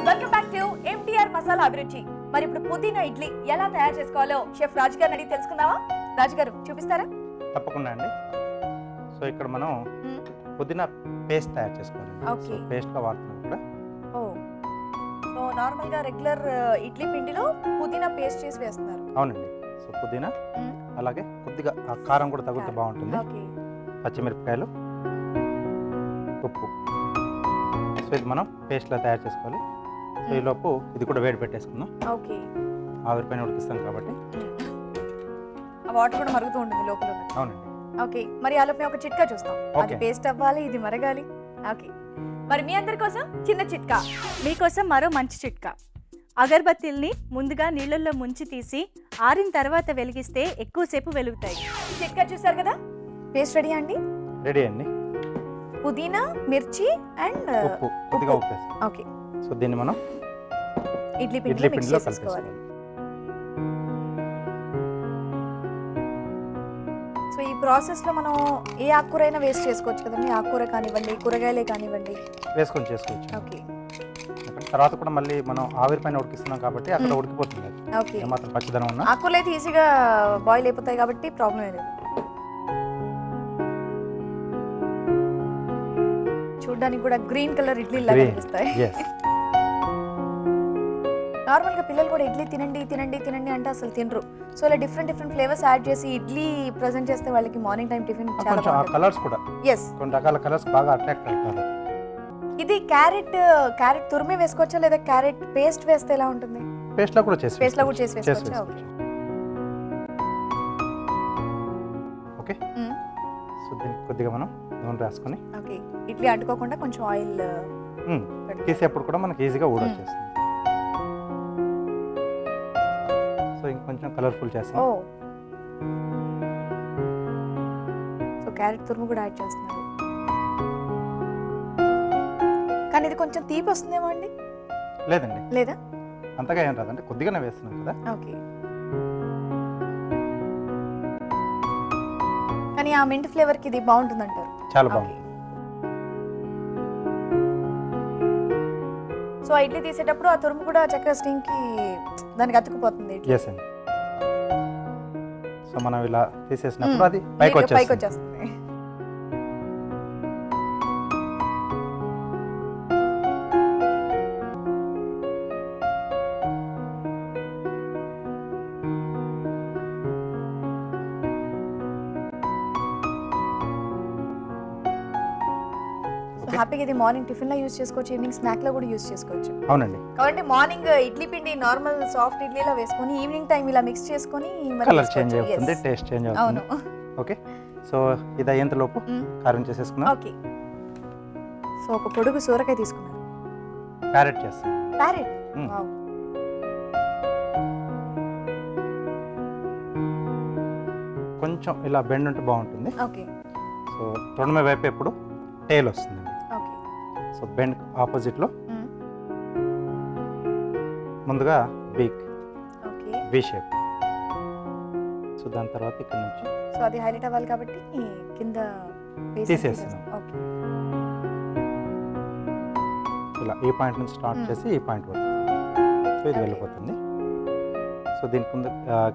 Welcome back to MTR masala అభిరుచి. మరి ఇప్పుడు పుదీనా ఇడ్లీ ఎలా తయారు చేసుకోవాలో షెఫ్ రాజు గారిని అడిగి తెలుసుకుందామా? రాజు గారు చూపిస్తారా? తప్పకుండా అండి. సో ఇక్కడ మనం పుదీనా పేస్ట్ తయారు చేసుకోవాలి. ఓకే. పేస్ట్ గా వాడుతున్నాం ఇక్కడ. ఓ, సో నార్మల్ గా రెగ్యులర్ ఇడ్లీ పిండిలో పుదీనా పేస్ట్ చేసి వేస్తున్నారు. అవునండి. సో పుదీనా అలాగే కొద్దిగా కారం కూడా తగిలితే బాగుంటుంది. ఓకే. పచ్చిమిరపకాయలు, ఉప్పు. సో ఇది మనం పేస్ట్ లా తయారు చేసుకోవాలి. సో ఈ లోపు ఇది కూడా వేడి పెట్టేసుకుందాం. ఓకే. ఆవిరి పైన ఉడికిస్తాం కాబట్టి ఆ వాటర్ కూడా మరుగుతూ ఉంటుంది లోపల. అవునండి. ఓకే. మరి ఆలోపు ఒక చిట్కా చూస్తాం. అది పేస్ట్ అవ్వాలి, ఇది మరగాలి. ఓకే. మరి మీ అందరి కోసం చిన్న చిట్కా. మీకోసం మరో మంచి చిట్కా. అగరబత్తీల్ని ముందుగా నీళ్ళల్లో ముంచి తీసి ఆరిన తర్వాత వెలిగిస్తే ఎక్కువసేపు వెలుగుతాయి. చిట్కా చూసారు కదా? పేస్ట్ రెడీ అండి? రెడీ అండి. పుదీనా, మిర్చి అండ్ ఉప్పు, కొద్దిగా ఉప్పు వేసి. ఓకే. సో దీన్ని మనం ఇడ్లీ పిండిలో మిక్స్ పిండిలో చేసుకోవాలి. సో ఈ ప్రాసెస్ లో మనం ఏ ఆకుకూరైనా వేస్ట్ చేసుకోవచ్చు కదండి. ఆకుకూర కానివ్వండి, కూరగాయలే కానివ్వండి వేసుకొని చేసుకోవచ్చు. ఓకే. తర్వాత కూడా మళ్ళీ మనం ఆవిరి పైన ఉడికిస్తున్నాం కాబట్టి అక్కడ ఉడికిపోతుంది. ఓకే. ఏమాత్రం పచ్చిదనం ఉన్నా ఆకుకూరలు అయితే ఈజీగా బాయిల్ అయిపోతాయి కాబట్టి ప్రాబ్లం లేదు. చూడడానికి కూడా గ్రీన్ కలర్ ఇడ్లీ లాగా కనిపిస్తాయి. నార్మల్ గా పిల్లలు కూడా ఇడ్లీ తినండి తినండి తినండి అంటే అసలు తినరు. సో ఇలా డిఫరెంట్ ఫ్లేవర్స్ యాడ్ చేసి ఇడ్లీ ప్రెజెంట్ చేస్తే వాళ్ళకి మార్నింగ్ టైం టిఫిన్ చాలా బాగుంటుంది. కలర్స్ కూడా ఎస్, కొన్ని రకాల కలర్స్ బాగా అట్రాక్ట్ అవుతారు. ఇది క్యారెట్ తురిమి వేసుకోవచ్చా లేదా క్యారెట్ పేస్ట్ వేస్తే ఎలా ఉంటుంది? పేస్ట్ లో కూడా చేసి వేసుకోవచ్చా? ఓకే. సో దీనికి కొద్దిగా మనం నూనె రాసుకొని ఓకే. ఇడ్లీ అంటుకోకుండా కొంచెం ఆయిల్ తీసేప్పుడు కూడా మనకి ఈజీగా ఊడొచ్చేస్తుంది. సో ఇంకొంచెం కలర్ఫుల్ చేస్తాం. సో క్యారెట్ తురుము కూడా యాడ్ చేస్తున్నారు. కానీ ఇది కొంచెం తీపి వస్తుందేమో అండి? లేదండి, లేదా? అంతగా ఏం రాదండి, కొద్దిగానే వేస్తున్నాం కదా. ఓకే. కానీ ఆ మింట్ ఫ్లేవర్ కి ఇది బాగుంటుంది అంటారు. చాలా బాగుంది. సో ఆ ఇడ్లీ తీసేటప్పుడు ఆ తురుము కూడా చక్కగా స్టీమ్ కి దానికి అతుక్కుపోతుంది. ఎస్ అండి. సో మనం ఇలా తీసేసినప్పుడు అది పైకి వచ్చేస్తుంది. హ్యాపీగా ఇది మార్నింగ్ టిఫిన్ లో యూస్ చేసుకోవచ్చు, ఈవినింగ్ స్నాక్ లో కూడా యూస్ చేసుకోవచ్చు. అవునండి. కాబట్టి మార్నింగ్ ఇడ్లీ పిండి నార్మల్ సాఫ్ట్ ఇడ్లీలో వేసుకొని ఈవినింగ్ టైం ఇలా మిక్స్ చేసుకొని కలర్ చేంజ్ అవుతుంది, టేస్ట్ చేంజ్ అవుతుంది. ఓకే. సో ఇది అయ్యేంత లోపు కారం చేసేసుకున్నాం. ఓకే. సో ఒక పొడుగు సూరకాయ తీసుకున్నారు. క్యారెట్ చేస్తాం. క్యారెట్. వావ్. కొంచెం ఇలా బెండ్ ఉంటే బాగుంటుంది. ఓకే. సో తొడమ వైపు ఎప్పుడు టేల్ వస్తుందండి. ఓకే. సో బెండ్ ఆపోజిట్ లో ముందుగా బీక్, ఓకే, వి షేప్. సో దాని తర్వాత ఇక్కడ నుంచి సో అది హైలైట్ అవ్వాలి కాబట్టి కింద తీసేస్తున్నాం. ఓకే. ఇలా ఈ పాయింట్ నుంచి స్టార్ట్ చేసి ఈ పాయింట్ వరకు సో ఇది వెళ్ళిపోతుంది. సో దీని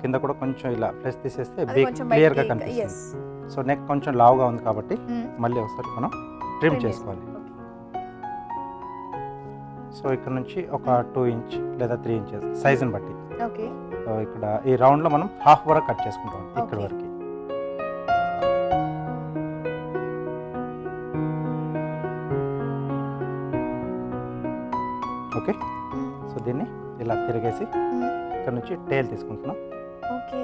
కింద కూడా కొంచెం ఇలా ఫ్లెష్ తీసేస్తే బీక్ క్లియర్ గా కనిపిస్తుంది. సో నెక్ కొంచెం లావుగా ఉంది కాబట్టి మళ్ళీ ఒకసారి మనం ట్రిమ్ చేసుకోవాలి. సో ఇక్కడ నుంచి ఒక 2 ఇంచ్ లేదా 3 ఇంచెస్ సైజుని బట్టి. ఓకే. సో ఇక్కడ ఈ రౌండ్ లో మనం హాఫ్ వరకు కట్ చేసుకుంటాం ఇక్కడ వరకు. ఓకే. సో దీన్ని ఇలా తిరిగేసి ఇక్కడ నుంచి టేల్ తీసుకుంటున్నాం. ఓకే.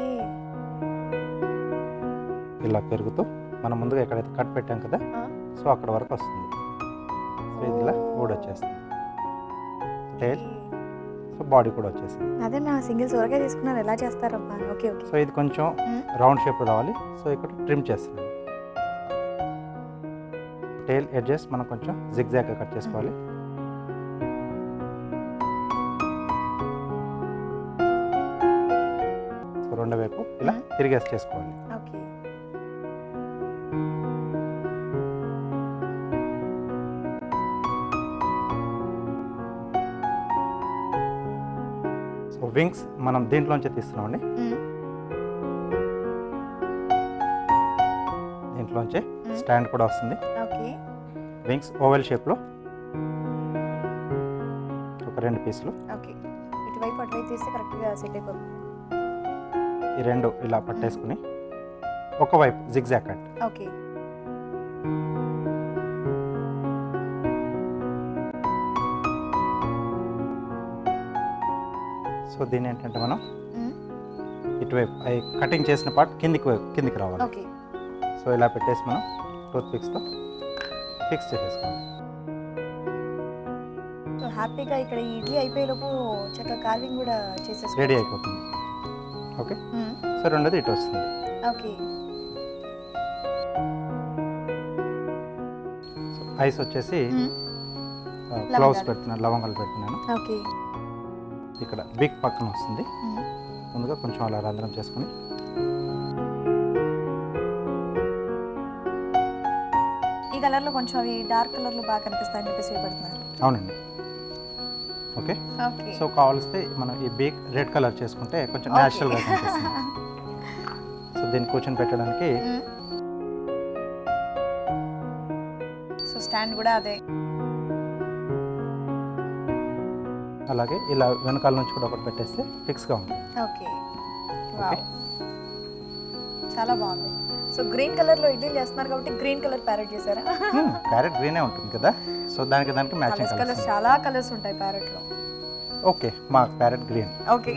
ఇలా పెరుగుతూ మనం ముందుగా ఎక్కడైతే కట్ పెట్టాం కదా సో అక్కడ వరకు వస్తుంది. సో ఇది ఇలా ఊడొచ్చేస్తుంది టేల్. సో బాడీ కూడా వచ్చేసింది. అదే నా సింగిల్ సొరకాయ తీసుకున్నారు, ఎలా చేస్తారబ్బా? ఓకే. ఓకే. సో ఇది కొంచెం రౌండ్ షేప్ రావాలి. సో ఇక్కడ ట్రిమ్ చేస్తున్నాను. టేల్ ఎడ్జెస్ మనం కొంచెం జిగ్జాగ్గా కట్ చేసుకోవాలి. సో రెండో వైపు ఇలా తిరిగేసి చేసుకోవాలి. ఓకే. వింగ్స్ మనం దీంట్లోంచి తీస్తున్నామండి. దీంట్లోంచి స్టాండ్ కూడా వస్తుంది. ఓకే. వింగ్స్ ఓవెల్ షేప్లో ఒక 2 పీసులు. ఓకే. ఇటువైపు అటువైపు తీస్తే కరెక్ట్గా సెట్ అయిపోతుంది. ఈ 2 ఇలా పట్టేసుకుని ఒకవైపు జిగ్జాగ్ కట్. ఓకే. సో దీని ఏంటంటే మనం ఇటువైపు అవి కటింగ్ చేసిన పార్ట్ కిందికి రావాలి. ఓకే. సో ఇలా పెట్టేసి మనం టూత్ పిక్స్తో ఫిక్స్ చేసేసుకోవాలి. సో హ్యాపీగా ఇక్కడ ఈ ఇడ్లీ అయిపోయేలోపు చక్కగా కార్వింగ్ కూడా చేసేసి రెడీ అయిపోతుంది. ఓకే. సో రెండోది ఇటు వస్తుంది. ఓకే. సో ఐస్ వచ్చేసి క్లౌస్ పెడుతున్నాను, లవంగాలు పెడుతున్నాను. ఓకే. ఇక్కడ బిగ్ పక్కన వస్తుంది. ముందుగా కొంచెం అలా రంధ్రం చేసుకుని ఈ కలర్లో కొంచెం అవి డార్క్ కలర్లో బాగా కనిపిస్తాయని చెప్పేసి పెడుతున్నారు. అవునండి. ఓకే. ఓకే. సో కావాల్స్తే మనం ఈ బిగ్ రెడ్ కలర్ చేసుకుంటే కొంచెం న్యాచురల్గా కనిపిస్తుంది. సో దీన్ని కూర్చొని పెట్టడానికి సో స్టాండ్ కూడా అదే. అలాగే ఇలా వెనకాల నుంచి కూడా ఒకటి పెట్టేస్తే ఫిక్స్గా ఉంటుంది. ఓకే. వావ్, చాలా బాగుంది. సో గ్రీన్ కలర్లో ఇడ్లీలు చేస్తున్నారు కాబట్టి గ్రీన్ కలర్ ప్యారెట్ చేశారా? ప్యారెట్ గ్రీనే ఉంటుంది కదా, సో దానికి మ్యాచింగ్ కలర్స్ చాలా కలర్స్ ఉంటాయి ప్యారెట్లో. ఓకే, మా parrot green. Okay.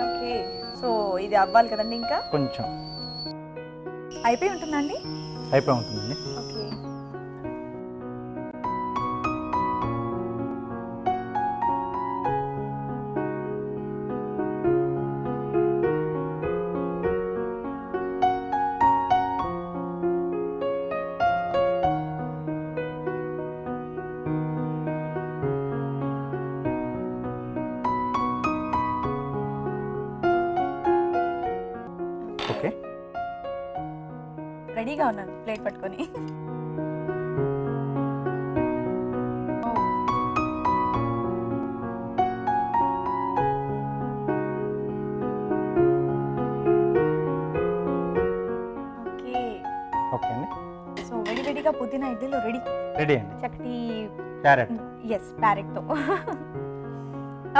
Okay. So ఇది అవ్వాలి కదండి, ఇంకా కొంచెం అయిపోయి ఉంటుందండి. అయిపోయి ఉంటుందండి. ఓకే. ఓకే, రెడీగా ఉన్నాను ప్లేట్ పట్టుకొని. ఓకే. ఓకే అండి. సో వేడివేడిగా పుదీనా ఇడ్లీలు రెడీ. రెడీ అండి. చక్కటి క్యారెట్. ఎస్, ప్యారెట్తో.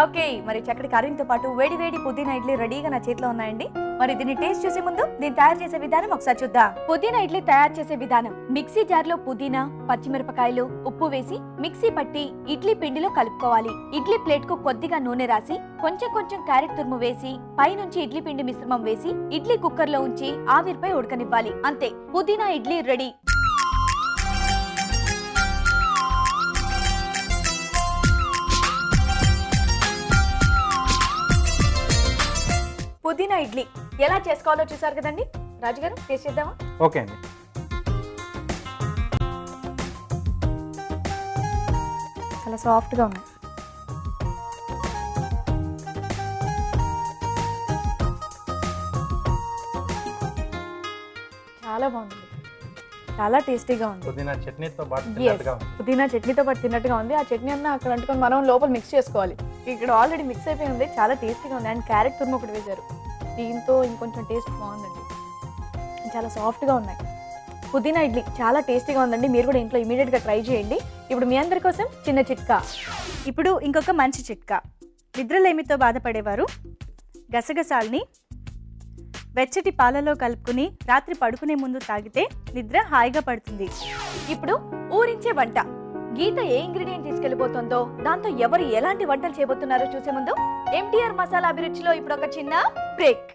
ఓకే, మరి చక్కటి కర్రీతో పాటు వేడి వేడి పుదీనా ఇడ్లీ రెడీగా నా చేతిలో ఉన్నాయండి. మరి దీన్ని టేస్ట్ చేసే ముందు దీన్ని తయారు చేసే విధానం ఒకసారి చూద్దాం. పుదీనా ఇడ్లీ తయారు చేసే విధానం: మిక్సీ జార్లో పుదీనా, పచ్చిమిరపకాయలు, ఉప్పు వేసి మిక్సీ పట్టి ఇడ్లీ పిండిలో కలుపుకోవాలి. ఇడ్లీ ప్లేట్ కు కొద్దిగా నూనె రాసి కొంచెం కొంచెం క్యారెట్ తురుము వేసి పైనుంచి ఇడ్లీ పిండి మిశ్రమం వేసి ఇడ్లీ కుక్కర్ లో ఉంచి ఆవిరిపై ఉడకనివ్వాలి. అంతే, పుదీనా ఇడ్లీ రెడీ. పుదీనా ఇడ్లీ ఎలా చేసుకోవాలో చూసారు కదండి. రాజుగారు, టేస్ట్ చేద్దామా? ఓకే అండి. చాలా సాఫ్ట్గా ఉన్నాయి. చాలా బాగుంది, చాలా టేస్టీగా ఉంది. పుదీనా చట్నీతో పాటు తిన్నట్టుగా ఉంది. పుదీనా చట్నీతో పాటు తిన్నట్టుగా ఉంది. ఆ చట్నీ అన్న అక్కడ అంటుకొని మనం లోపల మిక్స్ చేసుకోవాలి. ఇక్కడ ఆల్రెడీ మిక్స్ అయిపోయి ఉంది. చాలా టేస్టీగా ఉంది. అండ్ క్యారెట్ తురుము ఒకటి వేశారు, దీంతో ఇంకొంచెం టేస్ట్ బాగుందండి. చాలా సాఫ్ట్గా ఉన్నాయి. పుదీనా ఇడ్లీ చాలా టేస్టీగా ఉందండి. మీరు కూడా ఇంట్లో ఇమీడియట్గా ట్రై చేయండి. ఇప్పుడు మీ అందరి కోసం చిన్న చిట్కా. ఇప్పుడు ఇంకొక మంచి చిట్కా. నిద్రలేమితో బాధపడేవారు గసగసాల్ని వెచ్చటి పాలలో కలుపుకుని రాత్రి పడుకునే ముందు తాగితే నిద్ర హాయిగా పడుతుంది. ఇప్పుడు ఊరించే వంట. గీత ఏ ఇంగ్రీడియంట్ తీసుకెళ్లిపోతుందో, దాంతో ఎవరు ఎలాంటి వంటలు చేయబోతున్నారో చూసే ముందు MTR మసాలా అభిరుచిలో ఇప్పుడు ఒక చిన్న బ్రేక్.